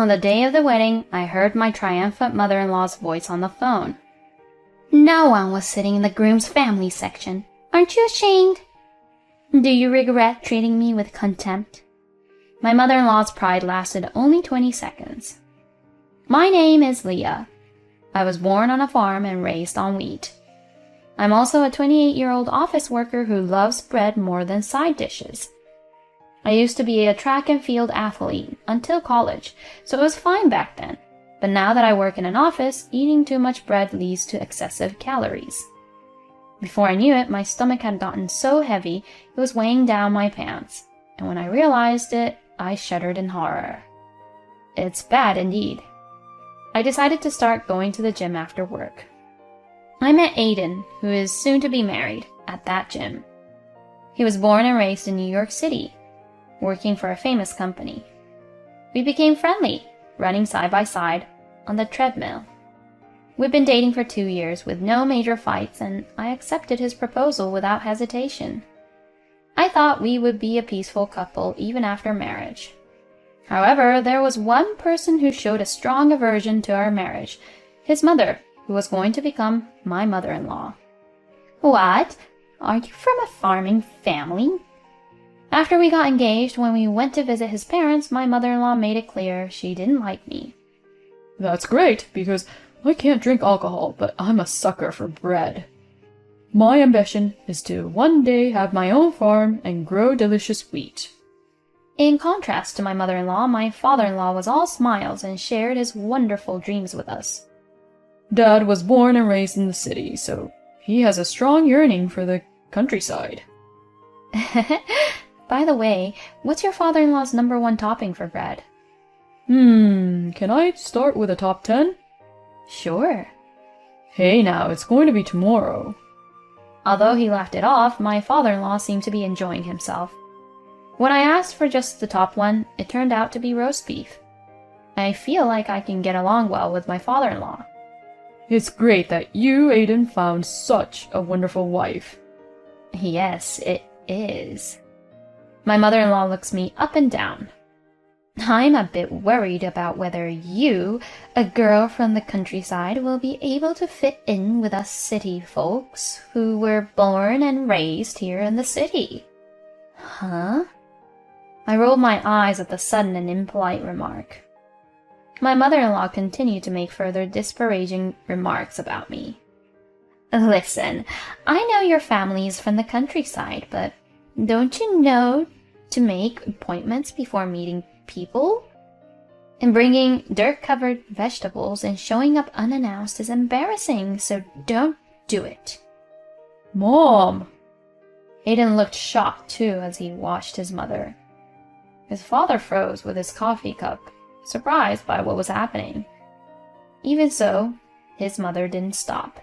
On the day of the wedding, I heard my triumphant mother-in-law's voice on the phone. No one was sitting in the groom's family section. Aren't you ashamed? Do you regret treating me with contempt? My mother-in-law's pride lasted only 20 seconds. My name is Leah. I was born on a farm and raised on wheat. I'm also a 28-year-old office worker who loves bread more than side dishes. I used to be a track and field athlete until college, so it was fine back then. But now that I work in an office, eating too much bread leads to excessive calories. Before I knew it, my stomach had gotten so heavy it was weighing down my pants, and when I realized it, I shuddered in horror. It's bad indeed. I decided to start going to the gym after work. I met Aiden, who is soon to be married, at that gym. He was born and raised in New York City, working for a famous company. We became friendly, running side by side on the treadmill. We've been dating for 2 years with no major fights, and I accepted his proposal without hesitation. I thought we would be a peaceful couple even after marriage. However, there was one person who showed a strong aversion to our marriage, his mother, who was going to become my mother-in-law. What? Are you from a farming family? After we got engaged, when we went to visit his parents, my mother-in-law made it clear she didn't like me. That's great, because I can't drink alcohol, but I'm a sucker for bread. My ambition is to one day have my own farm and grow delicious wheat. In contrast to my mother-in-law, my father-in-law was all smiles and shared his wonderful dreams with us. Dad was born and raised in the city, so he has a strong yearning for the countryside. By the way, what's your father-in-law's #1 topping for bread? Can I start with a top 10? Sure. Hey now, it's going to be tomorrow. Although he laughed it off, my father-in-law seemed to be enjoying himself. When I asked for just the top one, it turned out to be roast beef. I feel like I can get along well with my father-in-law. It's great that you, Aiden, found such a wonderful wife. Yes, it is. My mother-in-law looks me up and down. I'm a bit worried about whether you, a girl from the countryside, will be able to fit in with us city folks who were born and raised here in the city. Huh? I rolled my eyes at the sudden and impolite remark. My mother-in-law continued to make further disparaging remarks about me. Listen, I know your family is from the countryside, but don't you know to make appointments before meeting people? And bringing dirt-covered vegetables and showing up unannounced is embarrassing, so don't do it. Mom! Aiden looked shocked too as he watched his mother. His father froze with his coffee cup, surprised by what was happening. Even so, his mother didn't stop.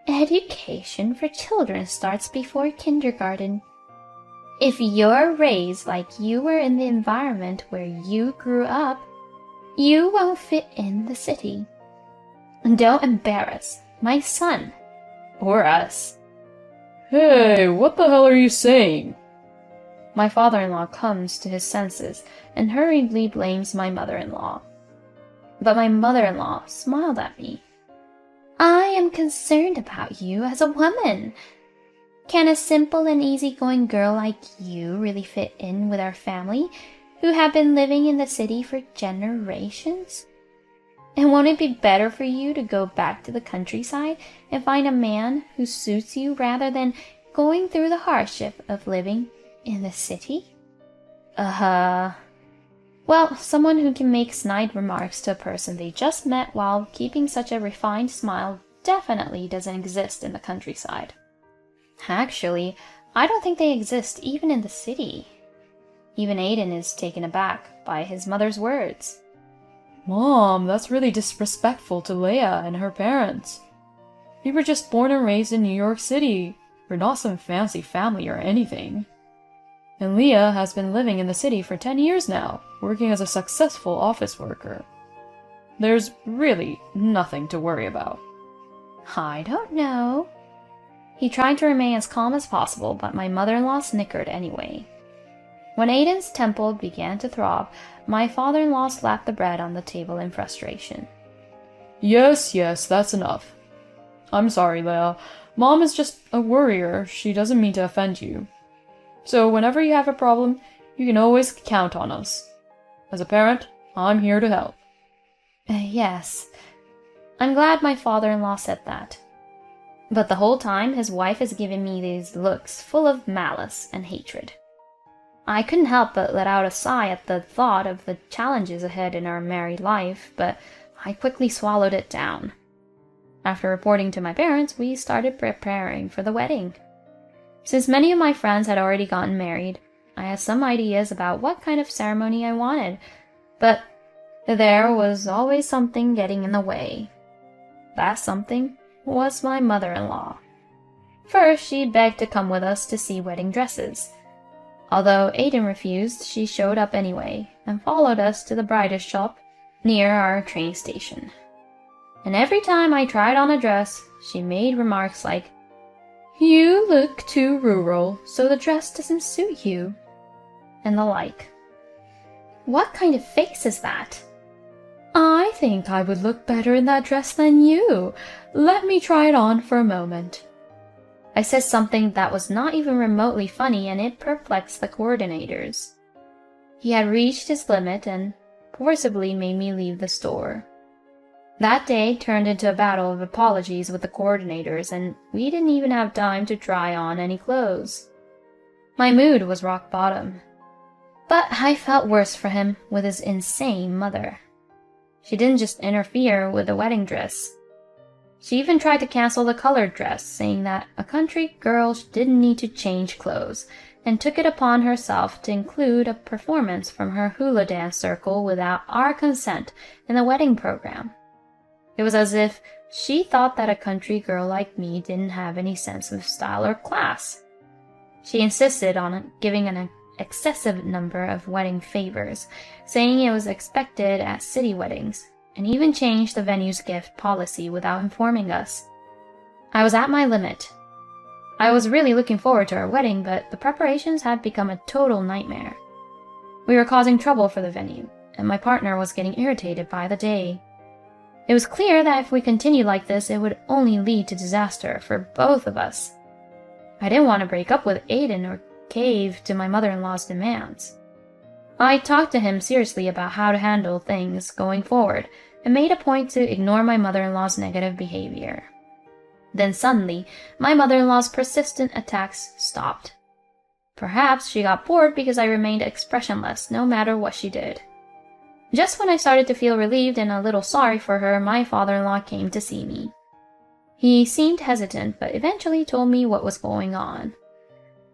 Education for children starts before kindergarten. If you're raised like you were in the environment where you grew up, you won't fit in the city. Don't embarrass my son or us. Hey, what the hell are you saying? My father-in-law comes to his senses and hurriedly blames my mother-in-law. But my mother-in-law smiled at me. I am concerned about you as a woman. Can a simple and easygoing girl like you really fit in with our family, who have been living in the city for generations? And won't it be better for you to go back to the countryside and find a man who suits you rather than going through the hardship of living in the city? Well, someone who can make snide remarks to a person they just met while keeping such a refined smile definitely doesn't exist in the countryside. Actually, I don't think they exist even in the city. Even Aiden is taken aback by his mother's words. Mom, that's really disrespectful to Leah and her parents. We were just born and raised in New York City. We're not some fancy family or anything. And Leah has been living in the city for 10 years now, working as a successful office worker. There's really nothing to worry about. I don't know. He tried to remain as calm as possible, but my mother-in-law snickered anyway. When Aiden's temple began to throb, my father-in-law slapped the bread on the table in frustration. Yes, that's enough. I'm sorry, Leia. Mom is just a worrier. She doesn't mean to offend you. So whenever you have a problem, you can always count on us. As a parent, I'm here to help. Yes. I'm glad my father-in-law said that. But the whole time, his wife is giving me these looks full of malice and hatred. I couldn't help but let out a sigh at the thought of the challenges ahead in our married life, but I quickly swallowed it down. After reporting to my parents, we started preparing for the wedding. Since many of my friends had already gotten married, I had some ideas about what kind of ceremony I wanted, but there was always something getting in the way. That something was my mother-in-law. First, she begged to come with us to see wedding dresses. Although Aiden refused, she showed up anyway and followed us to the bridal shop near our train station. And every time I tried on a dress, she made remarks like, "You look too rural, so the dress doesn't suit you," and the like. What kind of face is that? "I think I would look better in that dress than you. Let me try it on for a moment." I said something that was not even remotely funny, and it perplexed the coordinators. He had reached his limit and forcibly made me leave the store. That day turned into a battle of apologies with the coordinators, and we didn't even have time to try on any clothes. My mood was rock bottom. But I felt worse for him with his insane mother. She didn't just interfere with the wedding dress. She even tried to cancel the colored dress, saying that a country girl didn't need to change clothes, and took it upon herself to include a performance from her hula dance circle without our consent in the wedding program. It was as if she thought that a country girl like me didn't have any sense of style or class. She insisted on giving an excessive number of wedding favors, saying it was expected at city weddings, and even changed the venue's gift policy without informing us. I was at my limit. I was really looking forward to our wedding, but the preparations had become a total nightmare. We were causing trouble for the venue, and my partner was getting irritated by the day. It was clear that if we continued like this, it would only lead to disaster for both of us. I didn't want to break up with Aiden or cave to my mother-in-law's demands. I talked to him seriously about how to handle things going forward, and made a point to ignore my mother-in-law's negative behavior. Then suddenly, my mother-in-law's persistent attacks stopped. Perhaps she got bored because I remained expressionless no matter what she did. Just when I started to feel relieved and a little sorry for her, my father-in-law came to see me. He seemed hesitant, but eventually told me what was going on.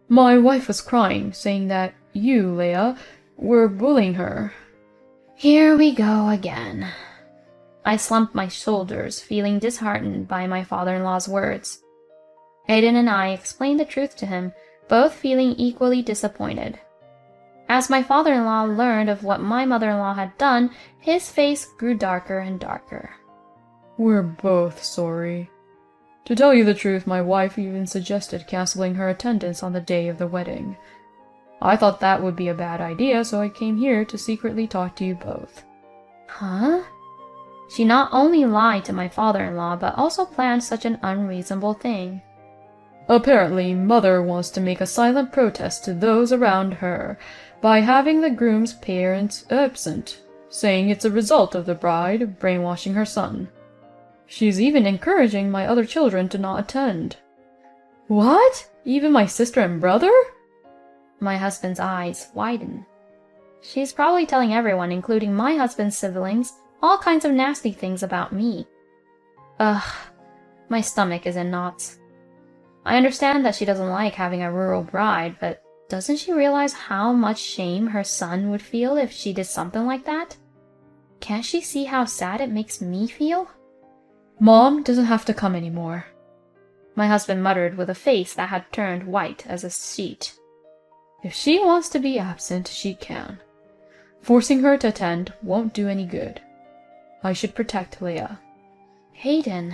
My wife was crying, saying that you, Leia, were bullying her. Here we go again. I slumped my shoulders, feeling disheartened by my father-in-law's words. Aiden and I explained the truth to him, both feeling equally disappointed. As my father-in-law learned of what my mother-in-law had done, his face grew darker and darker. We're both sorry. To tell you the truth, my wife even suggested canceling her attendance on the day of the wedding. I thought that would be a bad idea, so I came here to secretly talk to you both. Huh? She not only lied to my father-in-law, but also planned such an unreasonable thing. Apparently, Mother wants to make a silent protest to those around her by having the groom's parents absent, saying it's a result of the bride brainwashing her son. She's even encouraging my other children to not attend. What? Even my sister and brother? My husband's eyes widen. She's probably telling everyone, including my husband's siblings, all kinds of nasty things about me. Ugh, my stomach is in knots. I understand that she doesn't like having a rural bride, but doesn't she realize how much shame her son would feel if she did something like that? Can't she see how sad it makes me feel? Mom doesn't have to come anymore. My husband muttered with a face that had turned white as a sheet. If she wants to be absent, she can. Forcing her to attend won't do any good. I should protect Leia. Aiden.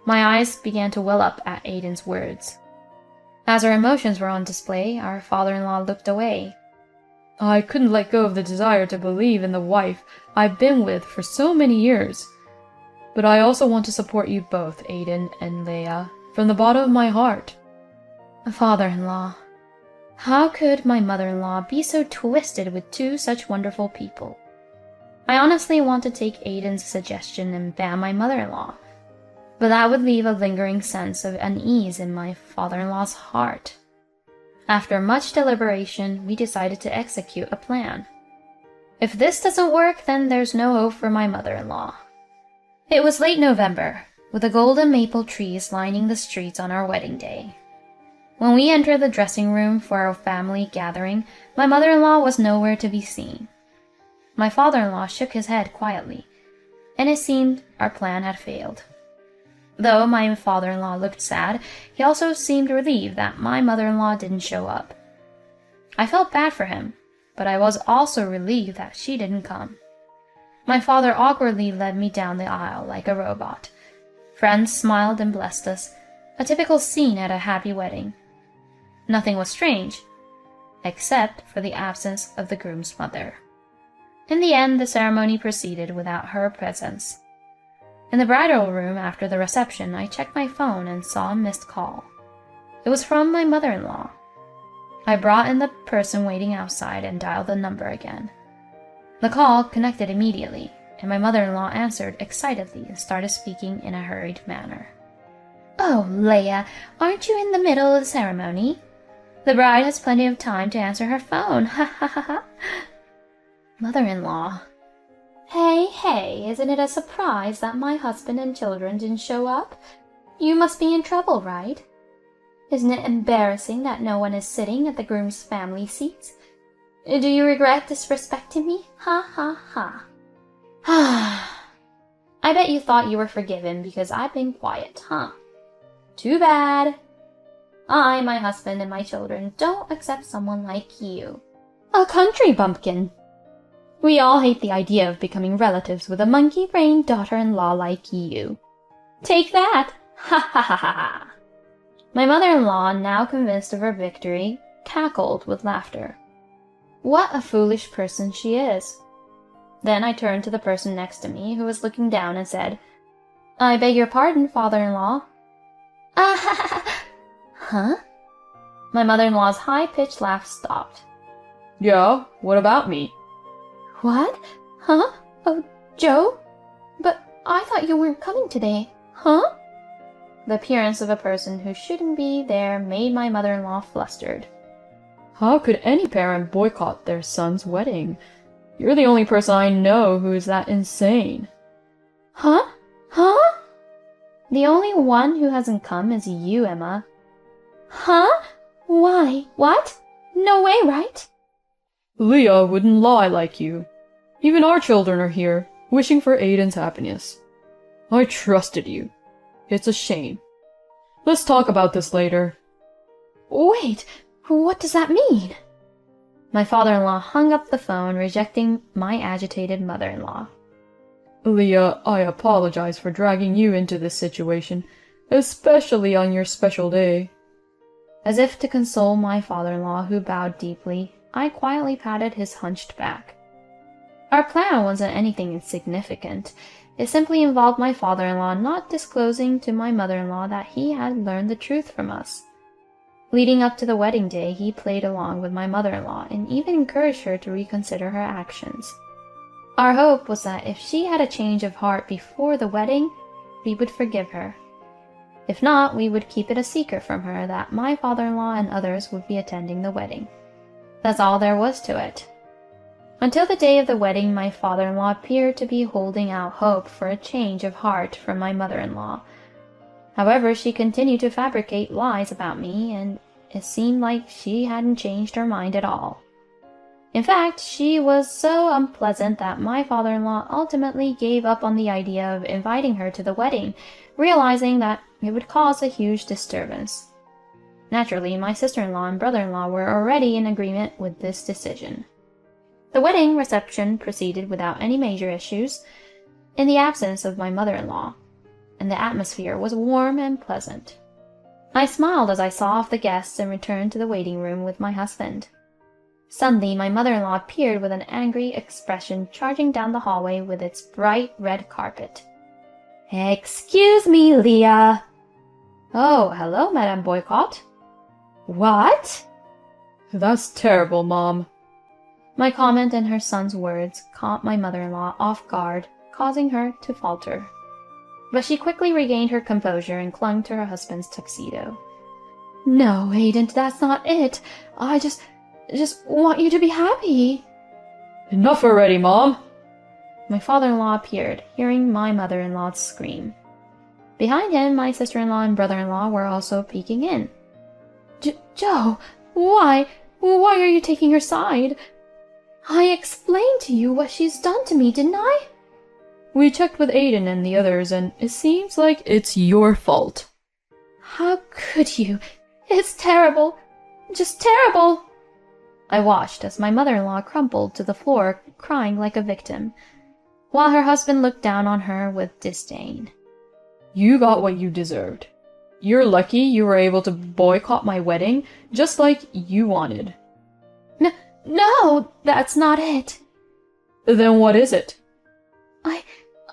My eyes began to well up at Aiden's words. As our emotions were on display, our father-in-law looked away. I couldn't let go of the desire to believe in the wife I've been with for so many years. But I also want to support you both, Aiden and Leia, from the bottom of my heart. Father-in-law. How could my mother-in-law be so twisted with two such wonderful people? I honestly want to take Aiden's suggestion and ban my mother-in-law, but that would leave a lingering sense of unease in my father-in-law's heart. After much deliberation, we decided to execute a plan. If this doesn't work, then there's no hope for my mother-in-law. It was late November, with the golden maple trees lining the streets on our wedding day. When we entered the dressing room for our family gathering, my mother-in-law was nowhere to be seen. My father-in-law shook his head quietly, and it seemed our plan had failed. Though my father-in-law looked sad, he also seemed relieved that my mother-in-law didn't show up. I felt bad for him, but I was also relieved that she didn't come. My father awkwardly led me down the aisle like a robot. Friends smiled and blessed us, a typical scene at a happy wedding. Nothing was strange, except for the absence of the groom's mother. In the end, the ceremony proceeded without her presence. In the bridal room after the reception, I checked my phone and saw a missed call. It was from my mother-in-law. I brought in the person waiting outside and dialed the number again. The call connected immediately, and my mother-in-law answered excitedly and started speaking in a hurried manner. "Oh, Leia, aren't you in the middle of the ceremony? The bride has plenty of time to answer her phone. Ha ha ha ha." Mother-in-law. Hey, isn't it a surprise that my husband and children didn't show up? You must be in trouble, right? Isn't it embarrassing that no one is sitting at the groom's family seats? Do you regret disrespecting me? Ha ha ha. I bet you thought you were forgiven because I've been quiet, huh? Too bad. I, my husband, and my children don't accept someone like you. A country bumpkin. We all hate the idea of becoming relatives with a monkey-brained daughter-in-law like you. Take that! Ha ha ha ha! My mother-in-law, now convinced of her victory, cackled with laughter. What a foolish person she is. Then I turned to the person next to me, who was looking down, and said, "I beg your pardon, father-in-law." Ah ha ha ha! Huh? My mother-in-law's high-pitched laugh stopped. Yeah, what about me? What? Huh? Oh, Joe? But I thought you weren't coming today. Huh? The appearance of a person who shouldn't be there made my mother-in-law flustered. How could any parent boycott their son's wedding? You're the only person I know who is that insane. Huh? Huh? The only one who hasn't come is you, Emma. Huh? Why? What? No way, right? Leah wouldn't lie like you. Even our children are here, wishing for Aiden's happiness. I trusted you. It's a shame. Let's talk about this later. Wait, what does that mean? My father-in-law hung up the phone, rejecting my agitated mother-in-law. Leah, I apologize for dragging you into this situation, especially on your special day. As if to console my father-in-law, who bowed deeply, I quietly patted his hunched back. Our plan wasn't anything insignificant. It simply involved my father-in-law not disclosing to my mother-in-law that he had learned the truth from us. Leading up to the wedding day, he played along with my mother-in-law and even encouraged her to reconsider her actions. Our hope was that if she had a change of heart before the wedding, we would forgive her. If not, we would keep it a secret from her that my father-in-law and others would be attending the wedding. That's all there was to it. Until the day of the wedding, my father-in-law appeared to be holding out hope for a change of heart from my mother-in-law. However, she continued to fabricate lies about me, and it seemed like she hadn't changed her mind at all. In fact, she was so unpleasant that my father-in-law ultimately gave up on the idea of inviting her to the wedding, realizing that it would cause a huge disturbance. Naturally, my sister-in-law and brother-in-law were already in agreement with this decision. The wedding reception proceeded without any major issues, in the absence of my mother-in-law, and the atmosphere was warm and pleasant. I smiled as I saw off the guests and returned to the waiting room with my husband. Suddenly, my mother-in-law appeared with an angry expression, charging down the hallway with its bright red carpet. "Excuse me, Leah." "Oh, hello, Madame Boycott." "What?" That's terrible, Mom. My comment and her son's words caught my mother-in-law off guard, causing her to falter. But she quickly regained her composure and clung to her husband's tuxedo. "No, Aiden, that's not it. I just want you to be happy." Enough already, Mom. My father-in-law appeared, hearing my mother-in-law scream. Behind him, my sister-in-law and brother-in-law were also peeking in. Joe, why are you taking her side? I explained to you what she's done to me, didn't I? We checked with Aiden and the others, and it seems like it's your fault. How could you? It's terrible. Just terrible. I watched as my mother-in-law crumpled to the floor, crying like a victim, while her husband looked down on her with disdain. You got what you deserved. You're lucky you were able to boycott my wedding, just like you wanted. No, that's not it. Then what is it?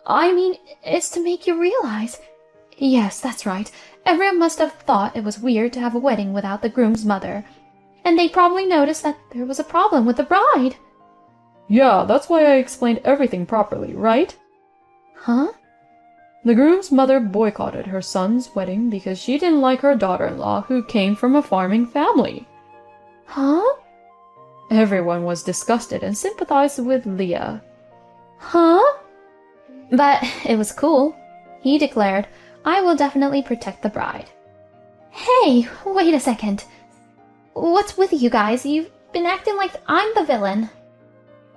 I mean, it's to make you realize. Yes, that's right. Everyone must have thought it was weird to have a wedding without the groom's mother. And they probably noticed that there was a problem with the bride. Yeah, that's why I explained everything properly, right? Huh? The groom's mother boycotted her son's wedding because she didn't like her daughter-in-law who came from a farming family. Huh? Everyone was disgusted and sympathized with Leah. Huh? But it was cool. He declared, "I will definitely protect the bride." Hey, wait a second. What's with you guys? You've been acting like I'm the villain.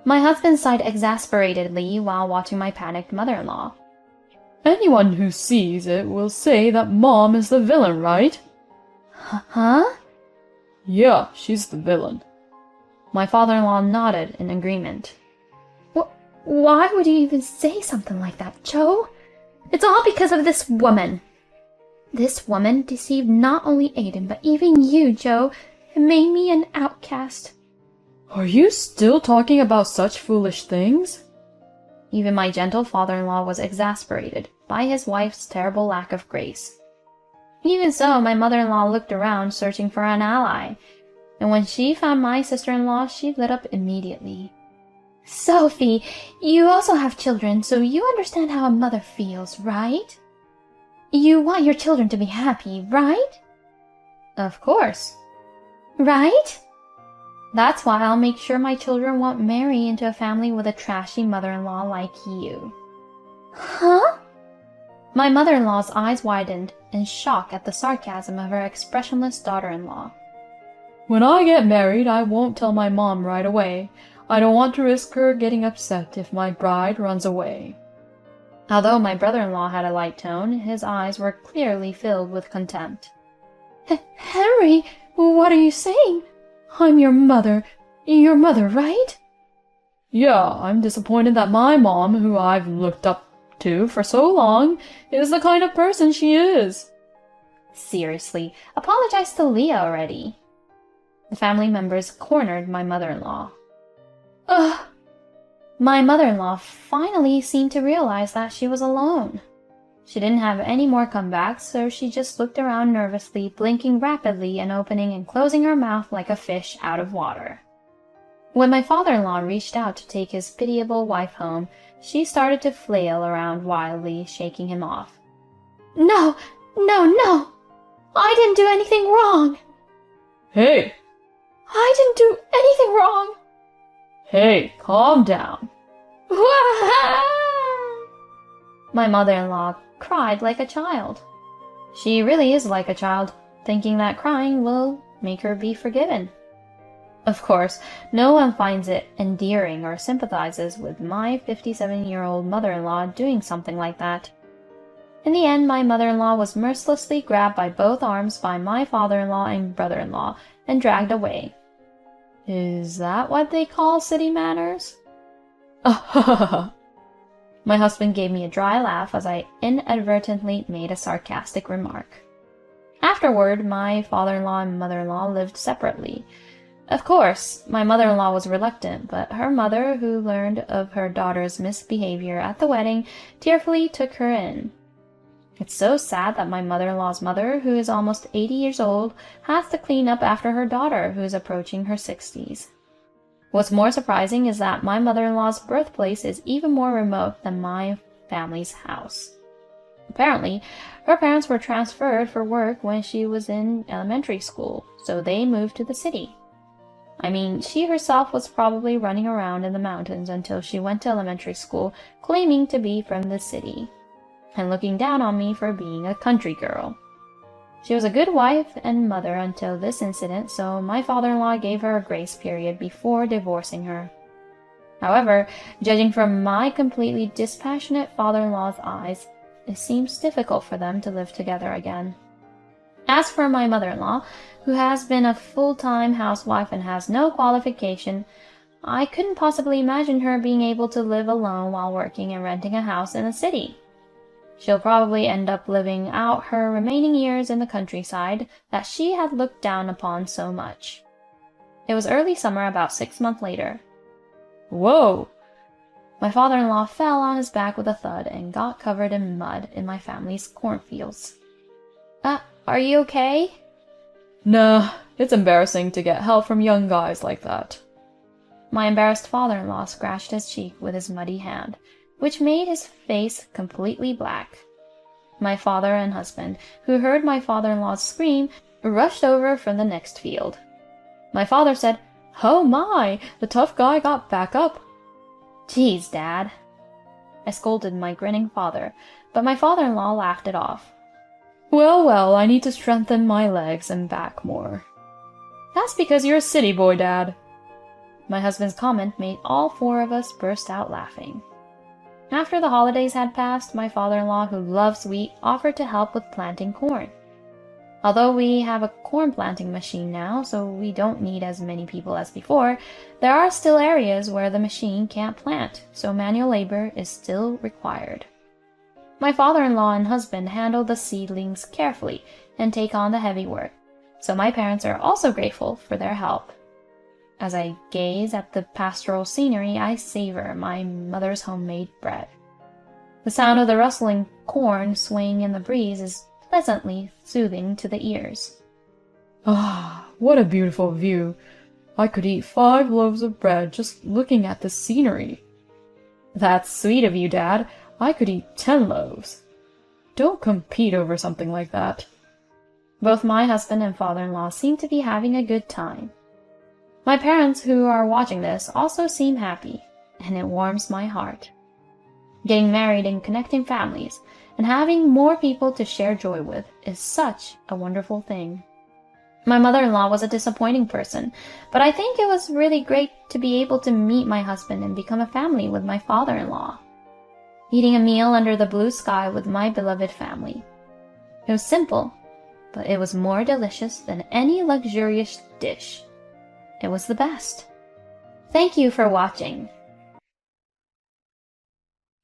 My husband sighed exasperatedly while watching my panicked mother-in-law. Anyone who sees it will say that Mom is the villain, right? Huh? Yeah, she's the villain. My father-in-law nodded in agreement. Why would you even say something like that, Joe? It's all because of this woman. This woman deceived not only Aiden, but even you, Joe, and made me an outcast. Are you still talking about such foolish things? Even my gentle father-in-law was exasperated by his wife's terrible lack of grace. Even so, my mother-in-law looked around, searching for an ally, and when she found my sister-in-law, she lit up immediately. Sophie, you also have children, so you understand how a mother feels, right? You want your children to be happy, right? Of course. Right? That's why I'll make sure my children won't marry into a family with a trashy mother-in-law like you. Huh? My mother-in-law's eyes widened in shock at the sarcasm of her expressionless daughter-in-law. When I get married, I won't tell my mom right away. I don't want to risk her getting upset if my bride runs away. Although my brother-in-law had a light tone, his eyes were clearly filled with contempt. Henry, what are you saying? I'm your mother. Your mother, right? Yeah, I'm disappointed that my mom, who I've looked up to for so long, is the kind of person she is. Seriously, apologize to Leah already. The family members cornered my mother-in-law. Ugh. My mother-in-law finally seemed to realize that she was alone. She didn't have any more comebacks, so she just looked around nervously, blinking rapidly and opening and closing her mouth like a fish out of water. When my father-in-law reached out to take his pitiable wife home, she started to flail around wildly, shaking him off. No! I didn't do anything wrong! Hey! I didn't do anything wrong! Hey, calm down. My mother-in-law cried like a child. She really is like a child, thinking that crying will make her be forgiven. Of course, no one finds it endearing or sympathizes with my 57-year-old mother-in-law doing something like that. In the end, my mother-in-law was mercilessly grabbed by both arms by my father-in-law and brother-in-law and dragged away. Is that what they call city manners? My husband gave me a dry laugh as I inadvertently made a sarcastic remark. Afterward, my father-in-law and mother-in-law lived separately. Of course, my mother-in-law was reluctant, but her mother, who learned of her daughter's misbehavior at the wedding, tearfully took her in. It's so sad that my mother-in-law's mother, who is almost 80 years old, has to clean up after her daughter, who is approaching her 60s. What's more surprising is that my mother-in-law's birthplace is even more remote than my family's house. Apparently, her parents were transferred for work when she was in elementary school, so they moved to the city. I mean, she herself was probably running around in the mountains until she went to elementary school, claiming to be from the city, and looking down on me for being a country girl. She was a good wife and mother until this incident, so my father-in-law gave her a grace period before divorcing her. However, judging from my completely dispassionate father-in-law's eyes, it seems difficult for them to live together again. As for my mother-in-law, who has been a full-time housewife and has no qualification, I couldn't possibly imagine her being able to live alone while working and renting a house in a city. She'll probably end up living out her remaining years in the countryside that she had looked down upon so much. It was early summer, about 6 months later. Whoa! My father-in-law fell on his back with a thud and got covered in mud in my family's cornfields. Are you okay? Nah, it's embarrassing to get help from young guys like that. My embarrassed father-in-law scratched his cheek with his muddy hand, which made his face completely black. My father and husband, who heard my father-in-law's scream, rushed over from the next field. My father said, "Oh my, the tough guy got back up." "Geez, Dad," I scolded my grinning father, but my father-in-law laughed it off. Well, I need to strengthen my legs and back more. That's because you're a city boy, Dad. My husband's comment made all four of us burst out laughing. After the holidays had passed, my father-in-law, who loves wheat, offered to help with planting corn. Although we have a corn planting machine now, so we don't need as many people as before, there are still areas where the machine can't plant, so manual labor is still required. My father-in-law and husband handle the seedlings carefully and take on the heavy work, so my parents are also grateful for their help. As I gaze at the pastoral scenery, I savor my mother's homemade bread. The sound of the rustling corn swaying in the breeze is pleasantly soothing to the ears. Ah, what a beautiful view. I could eat 5 loaves of bread just looking at the scenery. That's sweet of you, Dad. I could eat 10 loaves. Don't compete over something like that. Both my husband and father-in-law seem to be having a good time. My parents, who are watching this, also seem happy, and it warms my heart. Getting married and connecting families, and having more people to share joy with is such a wonderful thing. My mother-in-law was a disappointing person, but I think it was really great to be able to meet my husband and become a family with my father-in-law. Eating a meal under the blue sky with my beloved family. It was simple, but it was more delicious than any luxurious dish. It was the best. Thank you for watching.